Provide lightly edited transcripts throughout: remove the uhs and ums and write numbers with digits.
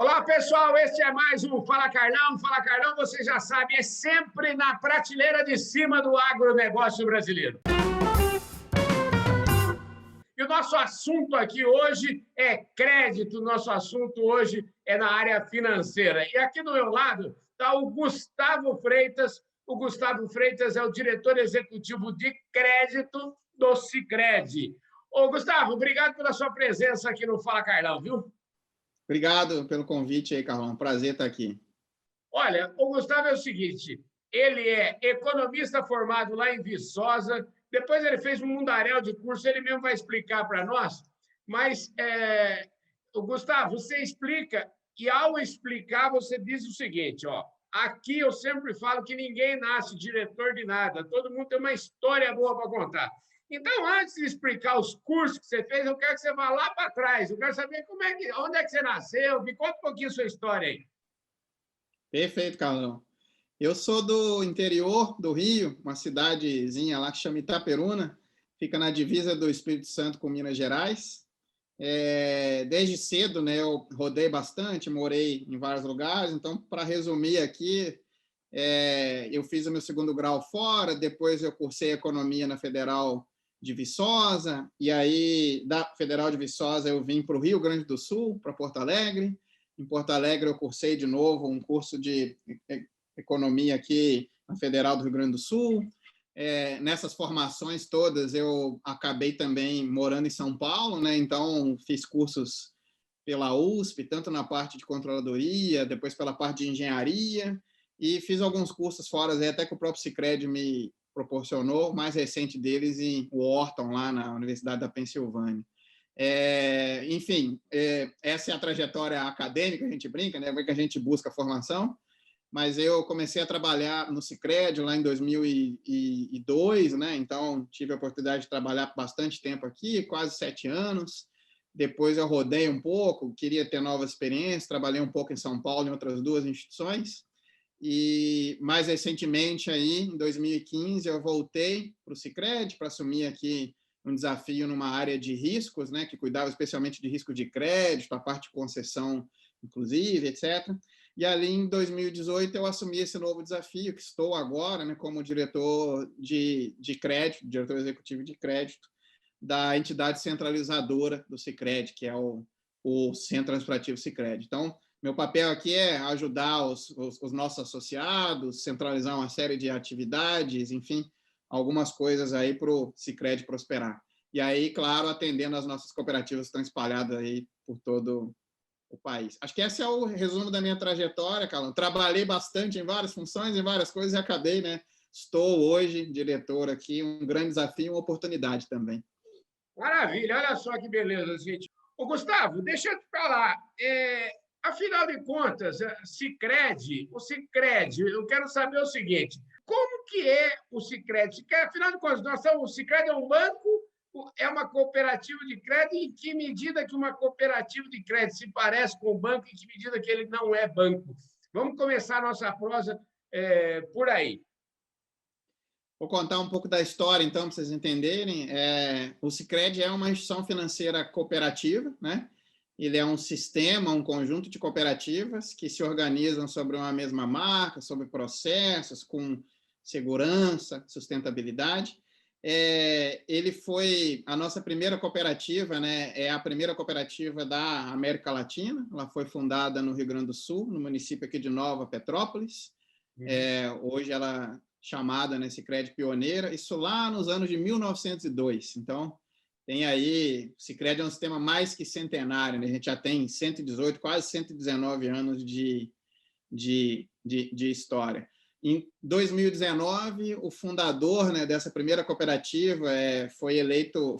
Olá, pessoal, este é mais um Fala Carlão. Fala Carlão, você já sabe, é sempre na prateleira de cima do agronegócio brasileiro. E o nosso assunto aqui hoje é crédito, nosso assunto hoje é na área financeira. E aqui do meu lado está o Gustavo Freitas. O Gustavo Freitas é o diretor executivo de crédito do Sicredi. Ô, Gustavo, obrigado pela sua presença aqui no Fala Carlão, viu? Obrigado pelo convite aí, Carlão. Prazer estar aqui. Olha, o Gustavo é o seguinte, ele é economista formado lá em Viçosa, depois ele fez um mundaréu de curso, ele mesmo vai explicar para nós, mas, o Gustavo, você explica, e ao explicar você diz o seguinte, ó, aqui eu sempre falo que ninguém nasce diretor de nada, todo mundo tem uma história boa para contar. Então, antes de explicar os cursos que você fez, eu quero que você vá lá para trás. Eu quero saber onde é que você nasceu. Me conta um pouquinho a sua história aí. Perfeito, Carlão. Eu sou do interior do Rio, uma cidadezinha lá que chama Itaperuna, fica na divisa do Espírito Santo com Minas Gerais. Desde cedo, né, eu rodei bastante, morei em vários lugares. Então, para resumir aqui, eu fiz o meu segundo grau fora, depois eu cursei economia na Federal de Viçosa, e aí da Federal de Viçosa eu vim para o Rio Grande do Sul, para Porto Alegre. Em Porto Alegre eu cursei de novo um curso de economia aqui na Federal do Rio Grande do Sul. Nessas formações todas eu acabei também morando em São Paulo, né? Então fiz cursos pela USP, tanto na parte de controladoria, depois pela parte de engenharia, e fiz alguns cursos fora, até que o próprio Sicredi me proporcionou, o mais recente deles em Wharton, lá na Universidade da Pensilvânia. Enfim, essa é a trajetória acadêmica, a gente brinca, né? Que a gente busca formação, mas eu comecei a trabalhar no Sicredi lá em 2002, né? Então tive a oportunidade de trabalhar bastante tempo aqui, quase 7 anos. Depois eu rodei um pouco, queria ter novas experiências, trabalhei um pouco em São Paulo, em outras 2 instituições. E mais recentemente, aí, em 2015, eu voltei para o Sicredi para assumir aqui um desafio numa área de riscos, né, que cuidava especialmente de risco de crédito, a parte de concessão, inclusive, etc. E ali, em 2018, eu assumi esse novo desafio, que estou agora, né, como diretor de crédito, diretor executivo de crédito, da entidade centralizadora do Sicredi, que é o Centro Administrativo Sicredi. Então, meu papel aqui é ajudar os nossos associados, centralizar uma série de atividades, enfim, algumas coisas aí para o Sicredi prosperar. E aí, claro, atendendo as nossas cooperativas que estão espalhadas aí por todo o país. Acho que esse é o resumo da minha trajetória, Carlão. Trabalhei bastante em várias funções, em várias coisas, e acabei, né? Estou hoje diretor aqui, um grande desafio e uma oportunidade também. Maravilha, olha só que beleza, gente. Ô, Gustavo, deixa eu te falar. Afinal de contas, o Sicredi, eu quero saber o seguinte: como que é o Sicredi? Afinal de contas, o Sicredi é um banco, é uma cooperativa de crédito, e em que medida que uma cooperativa de crédito se parece com o banco, e em que medida que ele não é banco? Vamos começar a nossa prosa por aí. Vou contar um pouco da história, então, para vocês entenderem. O Sicredi é uma instituição financeira cooperativa, né? Ele é um sistema, um conjunto de cooperativas que se organizam sobre uma mesma marca, sobre processos, com segurança, sustentabilidade. Ele foi a nossa primeira cooperativa, né? É a primeira cooperativa da América Latina. Ela foi fundada no Rio Grande do Sul, no município aqui de Nova Petrópolis. Hoje ela chamada, né, Sicredi Pioneira, isso lá nos anos de 1902. Então, tem aí, o Sicredi é um sistema mais que centenário, né? A gente já tem 118, quase 119 anos de história. Em 2019, o fundador, né, dessa primeira cooperativa foi eleito,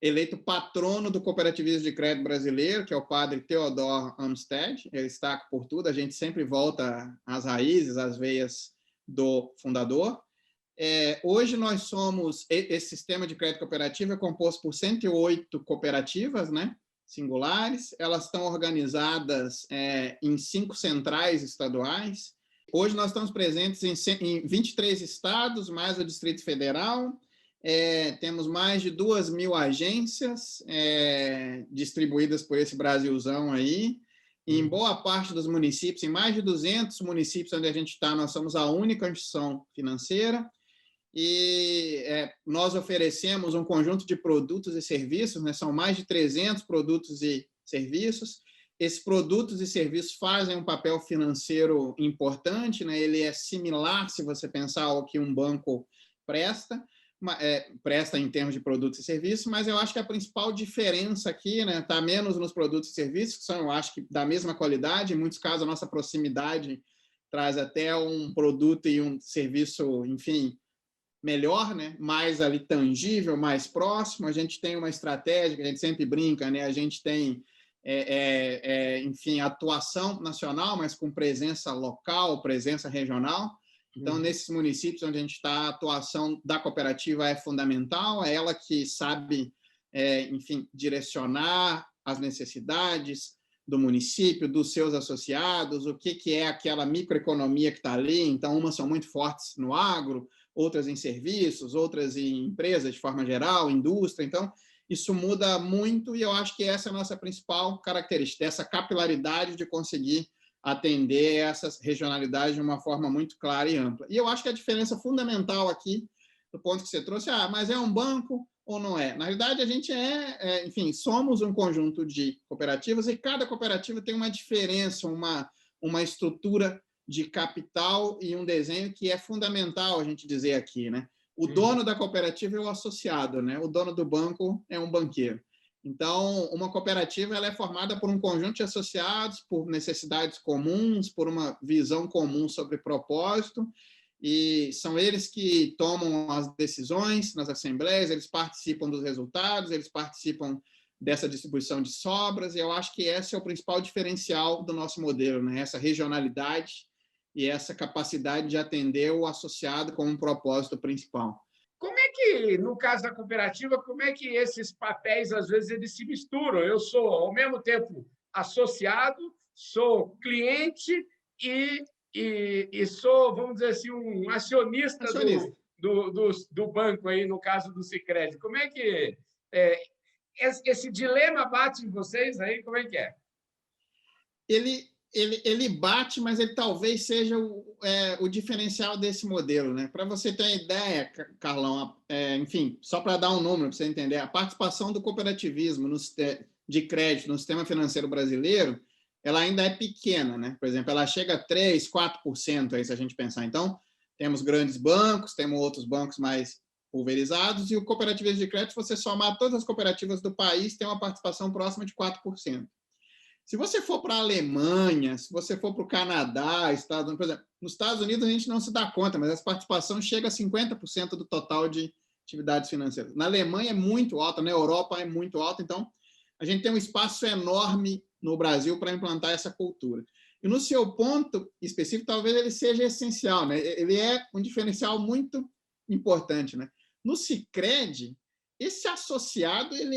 eleito patrono do cooperativismo de crédito brasileiro, que é o padre Theodor Amstead. Ele está por tudo, a gente sempre volta às raízes, às veias do fundador. Hoje nós somos, esse sistema de crédito cooperativo é composto por 108 cooperativas, né, singulares. Elas estão organizadas em 5 centrais estaduais. Hoje nós estamos presentes em 23 estados, mais o Distrito Federal, temos mais de 2.000 agências distribuídas por esse Brasilzão aí. Em boa parte dos municípios, em mais de 200 municípios onde a gente está, nós somos a única instituição financeira. E nós oferecemos um conjunto de produtos e serviços, né? São mais de 300 produtos e serviços. Esses produtos e serviços fazem um papel financeiro importante, né? Ele é similar, se você pensar, ao que um banco presta, presta em termos de produtos e serviços, mas eu acho que a principal diferença aqui está menos nos produtos e serviços, que são, eu acho que, da mesma qualidade. Em muitos casos, a nossa proximidade traz até um produto e um serviço, enfim, melhor, né? Mais ali tangível, mais próximo. A gente tem uma estratégia que a gente sempre brinca, né? A gente tem, enfim, atuação nacional, mas com presença local, presença regional. Então, nesses municípios onde a gente está, a atuação da cooperativa é fundamental, é ela que sabe, enfim, direcionar as necessidades do município, dos seus associados, o que é aquela microeconomia que está ali. Então, umas são muito fortes no agro, outras em serviços, outras em empresas de forma geral, indústria. Então, isso muda muito e eu acho que essa é a nossa principal característica, essa capilaridade de conseguir atender essas regionalidades de uma forma muito clara e ampla. E eu acho que a diferença fundamental aqui, do ponto que você trouxe, mas é um banco ou não é? Na realidade, a gente enfim, somos um conjunto de cooperativas e cada cooperativa tem uma diferença, uma estrutura de capital e um desenho que é fundamental a gente dizer aqui, né? O dono da cooperativa é o associado, né? O dono do banco é um banqueiro. Então, uma cooperativa ela é formada por um conjunto de associados, por necessidades comuns, por uma visão comum sobre propósito, e são eles que tomam as decisões nas assembleias, eles participam dos resultados, eles participam dessa distribuição de sobras, e eu acho que esse é o principal diferencial do nosso modelo, né? Essa regionalidade e essa capacidade de atender o associado como um propósito principal. Como é que, no caso da cooperativa, como é que esses papéis, às vezes, eles se misturam? Eu sou, ao mesmo tempo, associado, sou cliente e sou, vamos dizer assim, um acionista. Do banco, aí, no caso do Sicredi. Como é que esse dilema bate em vocês aí? Como é que é? Ele bate, mas ele talvez seja o diferencial desse modelo, né? Para você ter uma ideia, Carlão, enfim, só para dar um número para você entender, a participação do cooperativismo de crédito no sistema financeiro brasileiro, ela ainda é pequena, né? Por exemplo, ela chega a 3%, 4% aí, se a gente pensar. Então, temos grandes bancos, temos outros bancos mais pulverizados, e o cooperativismo de crédito, se você somar todas as cooperativas do país, tem uma participação próxima de 4%. Se você for para a Alemanha, se você for para o Canadá, Estados Unidos, por exemplo, nos Estados Unidos a gente não se dá conta, mas essa participação chega a 50% do total de atividades financeiras. Na Alemanha é muito alta, na Europa é muito alta, então a gente tem um espaço enorme no Brasil para implantar essa cultura. E no seu ponto específico, talvez ele seja essencial, né? Ele é um diferencial muito importante, né? No Sicredi, esse associado ele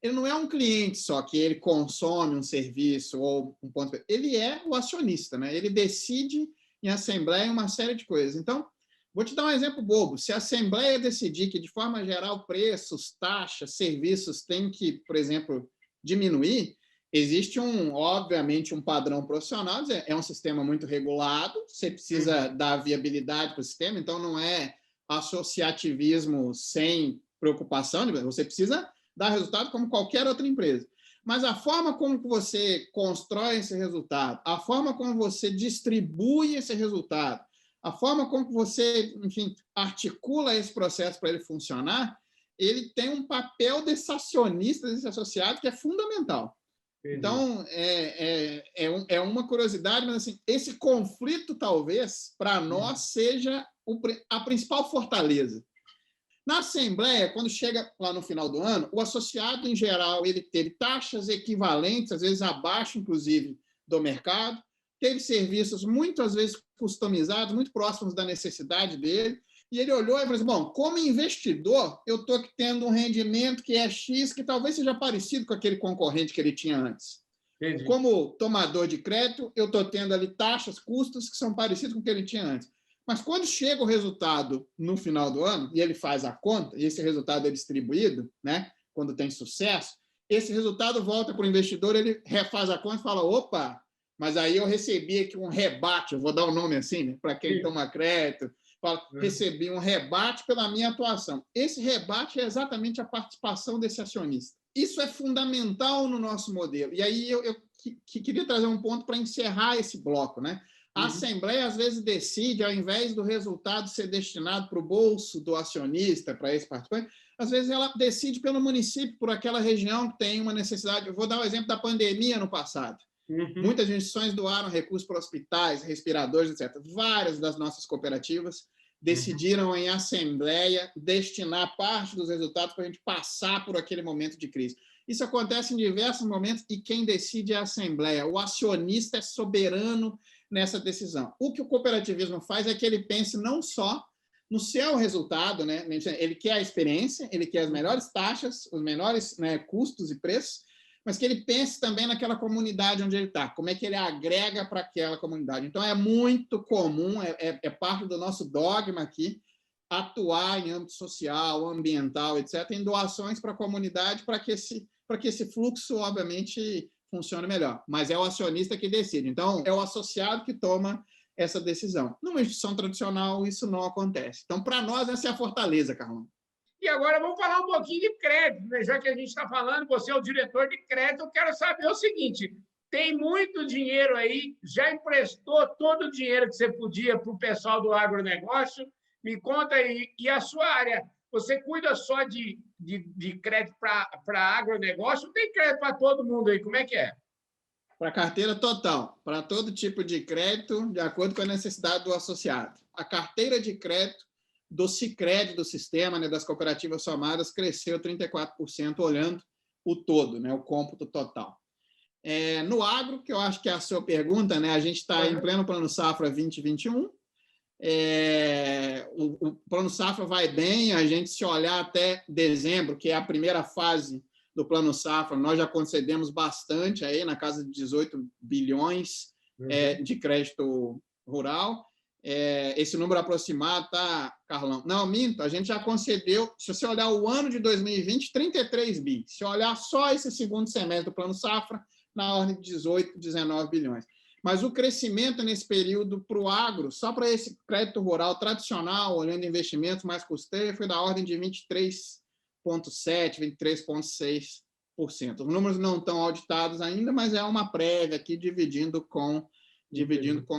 não é um cliente só que ele consome um serviço ou um ponto. Ele é o acionista, né? Ele decide em assembleia uma série de coisas. Então, vou te dar um exemplo bobo. Se a assembleia decidir que, de forma geral, preços, taxas, serviços têm que, por exemplo, diminuir, existe obviamente um padrão profissional. É um sistema muito regulado. Você precisa dar viabilidade para o sistema. Então, não é associativismo sem preocupação, você precisa dar resultado como qualquer outra empresa. Mas a forma como você constrói esse resultado, a forma como você distribui esse resultado, a forma como você, enfim, articula esse processo para ele funcionar, ele tem um papel desse acionista, desse associado, que é fundamental. Entendi. Então, é uma curiosidade, mas assim, esse conflito, talvez, para nós, seja a principal fortaleza. Na Assembleia, quando chega lá no final do ano, o associado, em geral, ele teve taxas equivalentes, às vezes abaixo, inclusive, do mercado, teve serviços muitas vezes customizados, muito próximos da necessidade dele, e ele olhou e falou assim, bom, como investidor, eu estou tendo um rendimento que é X, que talvez seja parecido com aquele concorrente que ele tinha antes. Entendi. Como tomador de crédito, eu estou tendo ali taxas, custos que são parecidos com o que ele tinha antes. Mas quando chega o resultado no final do ano, e ele faz a conta, e esse resultado é distribuído, né, quando tem sucesso, esse resultado volta para o investidor, ele refaz a conta e fala, opa, mas aí eu recebi aqui um rebate, eu vou dar o nome assim, né, para quem toma crédito, fala, recebi um rebate pela minha atuação. Esse rebate é exatamente a participação desse acionista. Isso é fundamental no nosso modelo. E aí eu queria trazer um ponto para encerrar esse bloco, né? A Assembleia, às vezes, decide, ao invés do resultado ser destinado para o bolso do acionista, para esse participante, às vezes ela decide pelo município, por aquela região que tem uma necessidade. Eu vou dar o exemplo da pandemia no passado. Muitas instituições doaram recursos para hospitais, respiradores, etc. Várias das nossas cooperativas decidiram em assembleia destinar parte dos resultados para a gente passar por aquele momento de crise. Isso acontece em diversos momentos e quem decide é a assembleia. O acionista é soberano nessa decisão. O que o cooperativismo faz é que ele pense não só no seu resultado, né? Ele quer a experiência, ele quer as melhores taxas, os menores, né, custos e preços, mas que ele pense também naquela comunidade onde ele está, como é que ele agrega para aquela comunidade. Então, é muito comum, é parte do nosso dogma aqui, atuar em âmbito social, ambiental, etc., em doações para a comunidade, para que esse fluxo, obviamente, funcione melhor. Mas é o acionista que decide. Então, é o associado que toma essa decisão. Numa instituição tradicional, isso não acontece. Então, para nós, essa é a fortaleza, Carlão. E agora vamos falar um pouquinho de crédito, né? Já que a gente está falando, você é o diretor de crédito, eu quero saber o seguinte, tem muito dinheiro aí, já emprestou todo o dinheiro que você podia para o pessoal do agronegócio? Me conta aí, e a sua área, você cuida só de crédito para agronegócio? Tem crédito para todo mundo aí, como é que é? Para carteira total, para todo tipo de crédito, de acordo com a necessidade do associado. A carteira de crédito do Sicredi, do sistema, né, das cooperativas somadas, cresceu 34%, olhando o todo, né, o cômputo total. No agro, que eu acho que é a sua pergunta, né, a gente está em pleno Plano Safra 2021, o Plano Safra vai bem, a gente se olhar até dezembro, que é a primeira fase do Plano Safra, nós já concedemos bastante, aí, na casa de 18 bilhões de crédito rural. Esse número aproximado, tá, Carlão? Não, minto, a gente já concedeu, se você olhar o ano de 2020, 33 bi. Se olhar só esse segundo semestre do Plano Safra, na ordem de 18, 19 bilhões. Mas o crescimento nesse período para o agro, só para esse crédito rural tradicional, olhando investimentos mais custeio, foi da ordem de 23,7%, 23,6%. Os números não estão auditados ainda, mas é uma prévia aqui dividindo com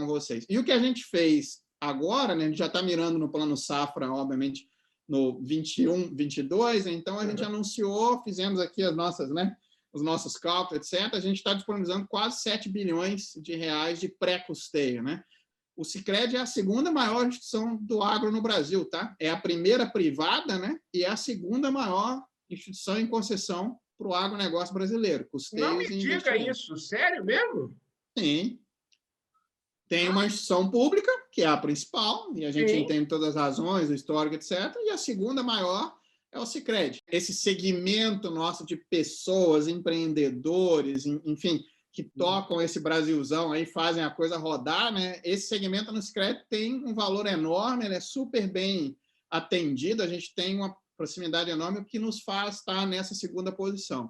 vocês. E o que a gente fez agora, né, a gente já está mirando no Plano Safra, obviamente, no 21, 22, então a gente anunciou, fizemos aqui as nossas, né, os nossos cálculos, etc., a gente está disponibilizando quase 7 bilhões de reais de pré-custeio, né? O Sicredi é a segunda maior instituição do agro no Brasil, tá? É a primeira privada, né? E é a segunda maior instituição em concessão para o agronegócio brasileiro. Custeios. Não me diga isso, sério mesmo? Sim. Tem uma instituição pública, que é a principal, e a gente entende todas as razões, o histórico, etc., e a segunda maior é o Sicredi. Esse segmento nosso de pessoas, empreendedores, enfim, que tocam esse Brasilzão aí, fazem a coisa rodar, né? Esse segmento no Sicredi tem um valor enorme, ele é super bem atendido, a gente tem uma proximidade enorme, o que nos faz estar nessa segunda posição.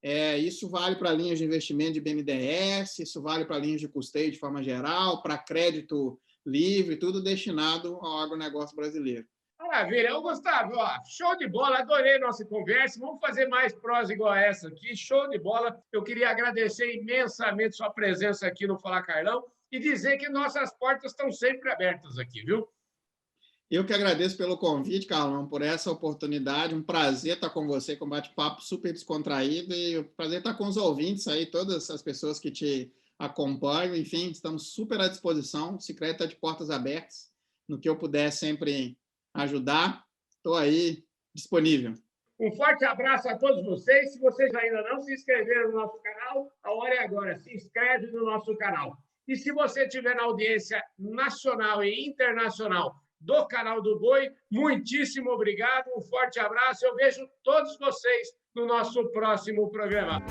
Isso vale para linhas de investimento de BNDES, isso vale para linhas de custeio de forma geral, para crédito livre, tudo destinado ao agronegócio brasileiro. Maravilha. Gustavo, show de bola, adorei a nossa conversa, vamos fazer mais prosa igual a essa aqui, show de bola. Eu queria agradecer imensamente sua presença aqui no Fala Carlão e dizer que nossas portas estão sempre abertas aqui, viu? Eu que agradeço pelo convite, Carlão, por essa oportunidade. Um prazer estar com você, com um bate-papo super descontraído, e um prazer estar com os ouvintes aí, todas as pessoas que te acompanham. Enfim, estamos super à disposição. O Sicredi está de portas abertas. No que eu puder sempre ajudar, estou aí disponível. Um forte abraço a todos vocês. Se vocês ainda não se inscreveram no nosso canal, a hora é agora. Se inscreve no nosso canal. E se você estiver na audiência nacional e internacional do canal do Boi, muitíssimo obrigado, um forte abraço, eu vejo todos vocês no nosso próximo programa.